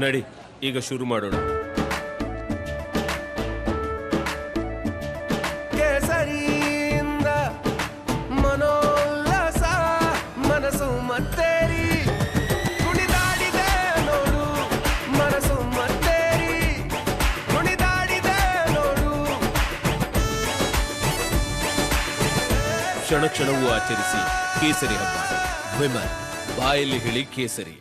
ನಡಿ ಈಗ ಶುರು ಮಾಡೋಣ. ಕೇಸರಿಯಿಂದ ಮನೋಲ್ಲಾಸ ಮನಸ್ಸು ಮತ್ತೇರಿ ಕುಣಿದಾಡಿದೆ ನೋಡು, ಮನಸ್ಸು ಮತ್ತೇರಿ ಕುಣಿದಾಡಿದೆ ನೋಡು. ಕ್ಷಣ ಕ್ಷಣವೂ ಆಚರಿಸಿ ಕೇಸರಿ ಹಬ್ಬ. ವಿಮಲ್ ಬಾಯಲ್ಲಿ ಹೇಳಿ ಕೇಸರಿ.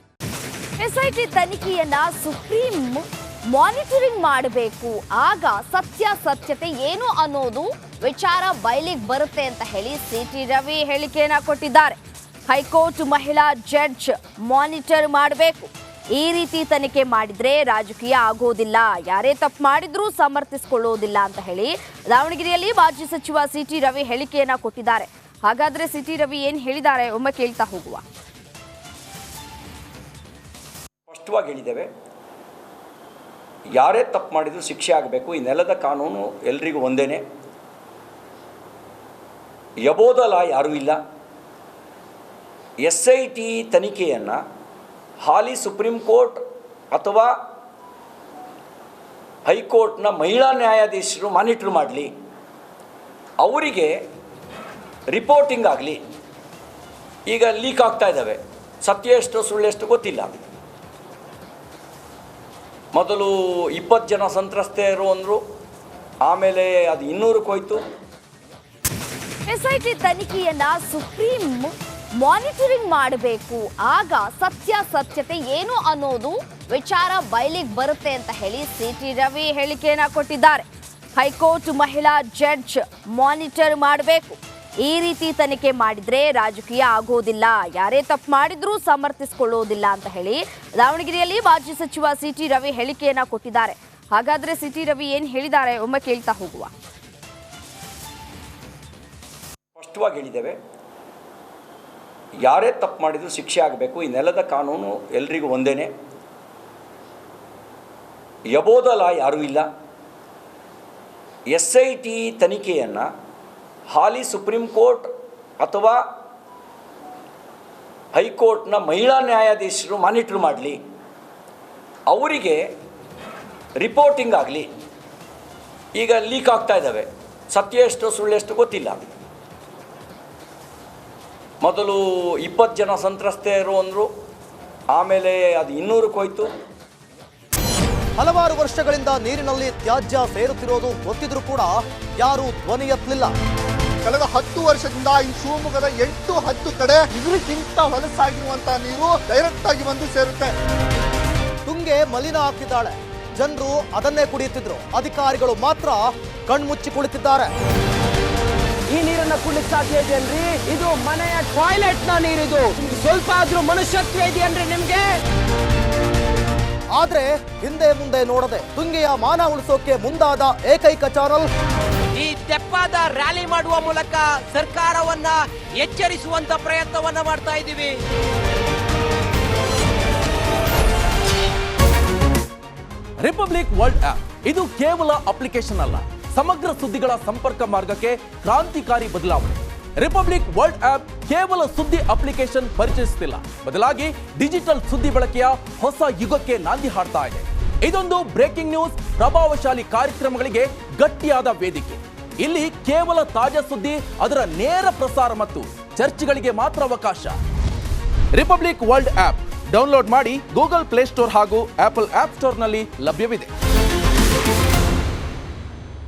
ಎಸ್ಐಟಿ ತನಿಖೆಯನ್ನ ಸುಪ್ರೀಂ ಮಾನಿಟರಿಂಗ್ ಮಾಡಬೇಕು, ಆಗ ಸತ್ಯಾಸತ್ಯತೆ ಏನು ಅನ್ನೋದು ವಿಚಾರ ಬಯಲಿಗೆ ಬರುತ್ತೆ ಅಂತ ಹೇಳಿ ಸಿಟಿ ರವಿ ಹೇಳಿಕೆಯನ್ನ ಕೊಟ್ಟಿದ್ದಾರೆ. ಹೈಕೋರ್ಟ್ ಮಹಿಳಾ ಜಡ್ಜ್ ಮಾನಿಟರ್ ಮಾಡಬೇಕು, ಈ ರೀತಿ ತನಿಖೆ ಮಾಡಿದ್ರೆ ರಾಜಕೀಯ ಆಗೋದಿಲ್ಲ, ಯಾರೇ ತಪ್ಪು ಮಾಡಿದ್ರೂ ಸಮರ್ಥಿಸಿಕೊಳ್ಳೋದಿಲ್ಲ ಅಂತ ಹೇಳಿ ದಾವಣಗೆರೆಯಲ್ಲಿ ಮಾಜಿ ಸಚಿವ ಸಿಟಿ ರವಿ ಹೇಳಿಕೆಯನ್ನ ಕೊಟ್ಟಿದ್ದಾರೆ. ಹಾಗಾದ್ರೆ ಸಿಟಿ ರವಿ ಏನ್ ಹೇಳಿದ್ದಾರೆ ಒಮ್ಮೆ ಕೇಳ್ತಾ ಹೋಗುವ. ಸ್ಪಷ್ಟವಾಗಿ ಹೇಳಿದ್ದೇವೆ, ಯಾರೇ ತಪ್ಪು ಮಾಡಿದರೂ ಶಿಕ್ಷೆ ಆಗಬೇಕು. ಈ ನೆಲದ ಕಾನೂನು ಎಲ್ರಿಗೂ ಒಂದೇ, ಯಬೋದಲ ಯಾರೂ ಇಲ್ಲ. SIT ತನಿಖೆಯನ್ನು ಹಾಲಿ ಸುಪ್ರೀಂ ಕೋರ್ಟ್ ಅಥವಾ ಹೈಕೋರ್ಟ್ನ ಮಹಿಳಾ ನ್ಯಾಯಾಧೀಶರು ಮಾನಿಟ್ರ್ ಮಾಡಲಿ, ಅವರಿಗೆ ರಿಪೋರ್ಟಿಂಗ್ ಆಗಲಿ. ಈಗ ಲೀಕ್ ಆಗ್ತಾ ಇದ್ದಾವೆ, ಸತ್ಯ ಎಷ್ಟು ಸುಳ್ಳೆಷ್ಟು ಗೊತ್ತಿಲ್ಲ. ಮೊದಲು 20 ಜನ ಸಂತ್ರಸ್ತೆಯರು ಅಂದರು, ಆಮೇಲೆ ಅದು 200ಕ್ಕೆ ಹೋಯ್ತು. ಎಸ್ಐಟಿ ತನಿಖೆಯನ್ನ ಸುಪ್ರೀಂ ಮಾನಿಟರಿಂಗ್ ಮಾಡಬೇಕು, ಆಗ ಸತ್ಯಾಸತ್ಯತೆ ಏನು ಅನ್ನೋದು ವಿಚಾರ ಬಯಲಿಗೆ ಬರುತ್ತೆ ಅಂತ ಹೇಳಿ ಸಿಟಿ ರವಿ ಹೇಳಿಕೆಯನ್ನ ಕೊಟ್ಟಿದ್ದಾರೆ. ಹೈಕೋರ್ಟ್ ಮಹಿಳಾ ಜಡ್ಜ್ ಮಾನಿಟರ್ ಮಾಡಬೇಕು, ಈ ರೀತಿ ತನಿಖೆ ಮಾಡಿದ್ರೆ ರಾಜಕೀಯ ಆಗೋದಿಲ್ಲ, ಯಾರೇ ತಪ್ಪು ಮಾಡಿದ್ರೂ ಸಮರ್ಥಿಸಿಕೊಳ್ಳೋದಿಲ್ಲ ಅಂತ ಹೇಳಿ ದಾವಣಗೆರೆಯಲ್ಲಿ ಮಾಜಿ ಸಚಿವ ಸಿಟಿ ರವಿ ಹೇಳಿಕೆಯನ್ನ ಕೊಟ್ಟಿದ್ದಾರೆ. ಹಾಗಾದ್ರೆ ಸಿಟಿ ರವಿ ಏನ್ ಹೇಳಿದ್ದಾರೆ ಒಮ್ಮೆ ಕೇಳ್ತಾ ಹೋಗುವ. ಸ್ಪಷ್ಟವಾಗಿ ಹೇಳಿದ್ದೇವೆ, ಯಾರೇ ತಪ್ಪು ಮಾಡಿದರೂ ಶಿಕ್ಷೆ ಆಗಬೇಕು. ಈ ನೆಲದ ಕಾನೂನು ಎಲ್ರಿಗೂ ಒಂದೇ, ಯಬೋದಲ ಯಾರೂ ಇಲ್ಲ. SIT ತನಿಖೆಯನ್ನು ಹಾಲಿ ಸುಪ್ರೀಂ ಕೋರ್ಟ್ ಅಥವಾ ಹೈಕೋರ್ಟ್ನ ಮಹಿಳಾ ನ್ಯಾಯಾಧೀಶರು ಮಾನಿಟ್ರ್ ಮಾಡಲಿ, ಅವರಿಗೆ ರಿಪೋರ್ಟಿಂಗ್ ಆಗಲಿ. ಈಗ ಲೀಕ್ ಆಗ್ತಾ ಇದ್ದಾವೆ, ಸತ್ಯ ಎಷ್ಟು ಸುಳ್ಳೆಷ್ಟು ಗೊತ್ತಿಲ್ಲ. ಮೊದಲು 20 ಜನ ಸಂತ್ರಸ್ತೆಯರು ಅಂದರು, ಆಮೇಲೆ ಅದು 200ಕ್ಕೆ ಹೋಯ್ತು. ಹಲವಾರು ವರ್ಷಗಳಿಂದ ನೀರಿನಲ್ಲಿ ತ್ಯಾಜ್ಯ ಸೇರುತ್ತಿರೋದು ಗೊತ್ತಿದ್ರೂ ಕೂಡ ಯಾರೂ ಧ್ವನಿ ಎತ್ತಲಿಲ್ಲ. ಕಳೆದ 10 ವರ್ಷದಿಂದ ಈ ಶಿವಮೊಗ್ಗದ 8-10 ಕಡೆ ಇದಕ್ಕಿಂತ ಹೊಲಸಾಗಿರುವಂತಹ ನೀರು ಡೈರೆಕ್ಟ್ ಆಗಿ ಬಂದು ಸೇರುತ್ತೆ. ತುಂಗೆ ಮಲಿನ ಆಗ್ತಿದ್ದಾಳೆ, ಜನರು ಅದನ್ನೇ ಕುಡಿಯುತ್ತಿದ್ರು, ಅಧಿಕಾರಿಗಳು ಮಾತ್ರ ಕಣ್ಮುಚ್ಚಿ ಕುಳಿತಿದ್ದಾರೆ. ಈ ನೀರನ್ನ ಕುಡಿಲಿಕ್ಕೆ ಸಾಧ್ಯ ಇದೆಯಲ್ರಿ? ಇದು ಮನೆಯ ಟಾಯ್ಲೆಟ್ ನ ನೀರಿದು, ಸ್ವಲ್ಪ ಆದ್ರೂ ಮನುಷ್ಯತ್ವ ಇದೆಯನ್ರಿ ನಿಮ್ಗೆ? ಆದ್ರೆ ಹಿಂದೆ ಮುಂದೆ ನೋಡದೆ ತುಂಗೆಯ ಮಾನ ಉಳಿಸೋಕೆ ಮುಂದಾದ ಏಕೈಕ ಚಾನಲ್ ಈ ತೆಪ್ಪಾದ ರ್ಯಾಲಿ ಮಾಡುವ ಮೂಲಕ ಸರ್ಕಾರವನ್ನ ಎಚ್ಚರಿಸುವಂತ ಪ್ರಯತ್ನವನ್ನ ಮಾಡ್ತಾ ಇದ್ದೀವಿ. ರಿಪಬ್ಲಿಕ್ ವರ್ಲ್ಡ್ ಆಪ್ ಇದು ಕೇವಲ ಅಪ್ಲಿಕೇಶನ್ ಅಲ್ಲ, ಸಮಗ್ರ ಸುದ್ದಿಗಳ ಸಂಪರ್ಕ ಮಾರ್ಗಕ್ಕೆ ಕ್ರಾಂತಿಕಾರಿ ಬದಲಾವಣೆ. ರಿಪಬ್ಲಿಕ್ ವರ್ಲ್ಡ್ ಆಪ್ ಕೇವಲ ಸುದ್ದಿ ಅಪ್ಲಿಕೇಶನ್ ಪರಿಚಯಿಸುತ್ತಿಲ್ಲ, ಬದಲಾಗಿ ಡಿಜಿಟಲ್ ಸುದ್ದಿ ಬಳಕೆಯ ಹೊಸ ಯುಗಕ್ಕೆ ನಾಂದಿ ಹಾಡ್ತಾ ಇದೆ. ಇದೊಂದು ಬ್ರೇಕಿಂಗ್ ನ್ಯೂಸ್, ಪ್ರಭಾವಶಾಲಿ ಕಾರ್ಯಕ್ರಮಗಳಿಗೆ ಗಟ್ಟಿಯಾದ ವೇದಿಕೆ. ಇಲ್ಲಿ ಕೇವಲ ತಾಜಾ ಸುದ್ದಿ, ಅದರ ನೇರ ಪ್ರಸಾರ ಮತ್ತು ಚರ್ಚೆಗಳಿಗೆ ಮಾತ್ರ ಅವಕಾಶ. ರಿಪಬ್ಲಿಕ್ ವರ್ಲ್ಡ್ ಆಪ್ ಡೌನ್ಲೋಡ್ ಮಾಡಿ ಗೂಗಲ್ ಪ್ಲೇ ಸ್ಟೋರ್ ಹಾಗೂ ಆಪಲ್ ಆಪ್ ಸ್ಟೋರ್ನಲ್ಲಿ ಲಭ್ಯವಿದೆ.